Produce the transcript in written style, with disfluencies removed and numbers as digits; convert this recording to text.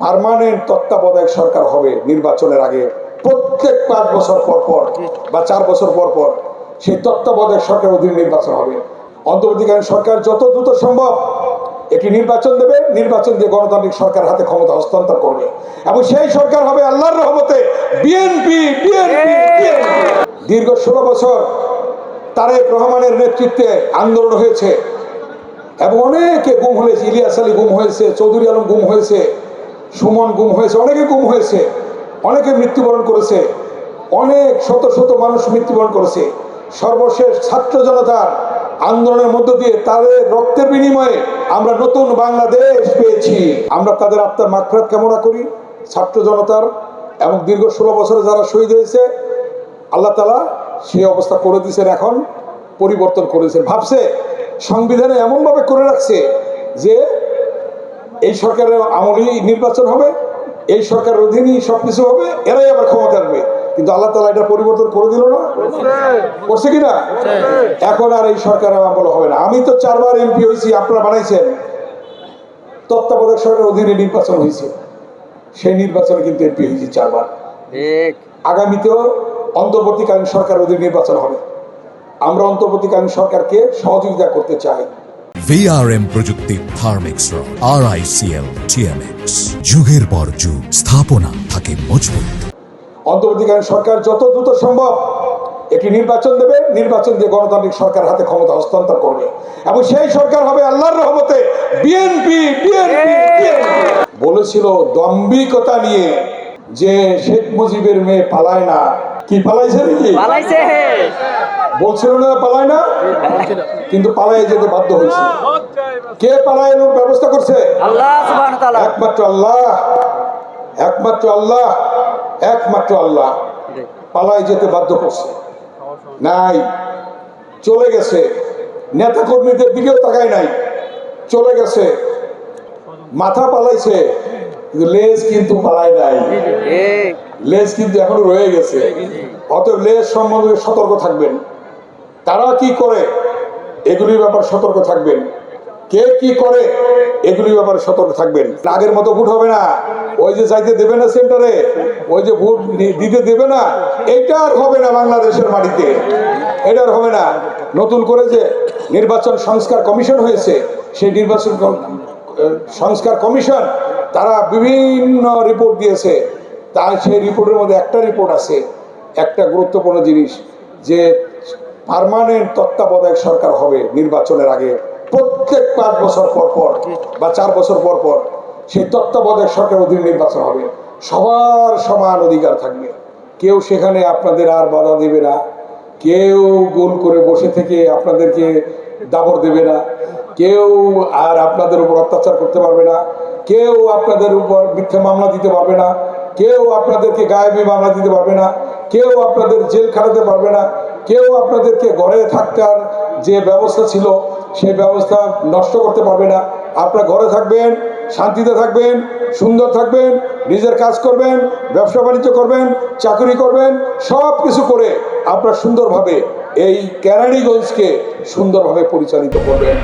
Permanent তত্ত্বাবধায়ক সরকার হবে নির্বাচনের আগে। প্রত্যেক 5 বছর পর পর বা 4 বছর পর পর সেই তত্ত্বাবধায়ক সরকার অধীনে নির্বাচন হবে। অন্তর্বর্তীকালীন সরকার যত দ্রুত সম্ভব একটি নির্বাচন দেবে, নির্বাচন দিয়ে গণতান্ত্রিক সরকার হাতে ক্ষমতা হস্তান্তর করবে এবং সেই সরকার হবে আল্লাহর রহমতে বিএনপি। দীর্ঘ 16 বছর তারেক রহমানের নেতৃত্বে আন্দোলন হয়েছে এবং অনেকে গুম হয়েছে। ইলিয়াস আলী গুম হয়েছে, চৌধুরী আলম গুম হয়েছে, সুমন গুম হয়েছে, অনেকে গুম হয়েছে, অনেকে মৃত্যুবরণ করেছে, অনেক শত শত মানুষ মৃত্যুবরণ করেছে। সর্বশেষ ছাত্র জনতার আন্দোলনের মধ্য দিয়ে তাদের রক্তের বিনিময়ে আমরা নতুন বাংলাদেশ পেয়েছি। আমরা তাদের আত্মার মাগফিরাত কামনা করি ছাত্র জনতার, এবং দীর্ঘ 16 বছরে যারা শহীদ হয়েছে আল্লাহ তাআলা সেই অবস্থা করে দিয়েছেন, এখন পরিবর্তন করেছেন। ভাবছে সংবিধানে এমনভাবে করে রাখছে যে এই সরকারের আমলেই নির্বাচন হবে, এই সরকারের অধীনেই সবকিছু হবে, এরাই আবার ক্ষমতা আসবে। কিন্তু আল্লাহ তাআলা এটা পরিবর্তন করে দিল না, করছে কিনা? এখন আর এই সরকার আমল হবে না। আমি তো 4 বার এমপি হয়েছি, আপনারা বানাইছেন, তত্ত্বাবধায়ক সরকারের অধীনে নির্বাচন হয়েছে, সেই নির্বাচনে কিন্তু এমপি হয়েছি 4 বার। আগামীতেও অন্তর্বর্তীকালীন সরকার অধীনে নির্বাচন হবে। আমরা অন্তর্বর্তীকালীন সরকারকে সহযোগিতা করতে চাই। VRM প্রযুক্তির থার্মেক্স রড RICL TMX, যুগের পর যুগ স্থাপনা থাকে মজবুত। অন্তর্বর্তীকালীন সরকার যত দ্রুত সম্ভব একটি নির্বাচন দেবে, নির্বাচন দিয়ে গণতান্ত্রিক সরকার হাতে ক্ষমতা হস্তান্তর করবে এবং সেই সরকার হবে আল্লাহর রহমতে বিএনপি। বলেছিল দম্ভিকতা নিয়ে যে শেখ মুজিবের মেয়ে পালায় না, কি পালাইছে নাকি? পালাইছে, বলছিল না পালায় না, কিন্তু পালায় যেতে বাধ্য হয়েছে। কে পালানোর ব্যবস্থা করছে? আল্লাহ সুবহানাহু ওয়া তাআলা। একমাত্র আল্লাহ, একমাত্র আল্লাহ, একমাত্র আল্লাহ পালায় যেতে বাধ্য করছে। নাই, চলে গেছে, নেতা কর্মীদের দিকেও তাকায় নাই, চলে গেছে। মাথা পালাইছে কিন্তু লেজ কিন্তু পালায় নাই, লেজ কিন্তু এখনো রয়ে গেছে। অতএব লেজ সম্বন্ধে সতর্ক থাকবেন। তারা কি করে এগুলির ব্যাপারে সতর্ক থাকবেন, কে কি করে এগুলির ব্যাপারে সতর্ক থাকবেন। আগের মতো ভোট হবে না, ওই যে যাইতে দেবে না সেন্টারে, ওই যে ভোট দিতে দেবে না, এটা আর হবে না বাংলাদেশের মাটিতে, এটা আর হবে না। নতুন করে যে নির্বাচন সংস্কার কমিশন হয়েছে, সেই নির্বাচন সংস্কার কমিশন তারা বিভিন্ন রিপোর্ট দিয়েছে। তার সেই রিপোর্টের মধ্যে একটা রিপোর্ট আছে, একটা গুরুত্বপূর্ণ জিনিস, যে পার্মানেন্ট তত্ত্বাবধায়ক সরকার হবে নির্বাচনের আগে। প্রত্যেক 5 বছর পর পর বা 4 বছর পর পর সেই তত্ত্বাবধায়ক সরকার অধীনে নির্বাচন হবে। সবার সমান অধিকার থাকবে, কেউ সেখানে আপনাদের আর বাধা দেবে না, কেউ গোল করে বসে থেকে আপনাদেরকে দাবর দেবে না, কেউ আর আপনাদের উপর অত্যাচার করতে পারবে না, কেউ আপনাদের উপর মিথ্যা মামলা দিতে পারবে না, কেউ আপনাদেরকে গায়েবী মামলা দিতে পারবে না, কেউ আপনাদের জেল খাটাতে পারবে না, কেউ আপনাদেরকে ঘরে থাকার যে ব্যবস্থা ছিল সেই ব্যবস্থা নষ্ট করতে পারবে না। আপনারা ঘরে থাকবেন, শান্তিতে থাকবেন, সুন্দর থাকবেন, নিজের কাজ করবেন, ব্যবসা বাণিজ্য করবেন, চাকরি করবেন, সব কিছু করে আপনারা সুন্দরভাবে এই কেরানীগঞ্জকে সুন্দরভাবে পরিচালিত করবেন।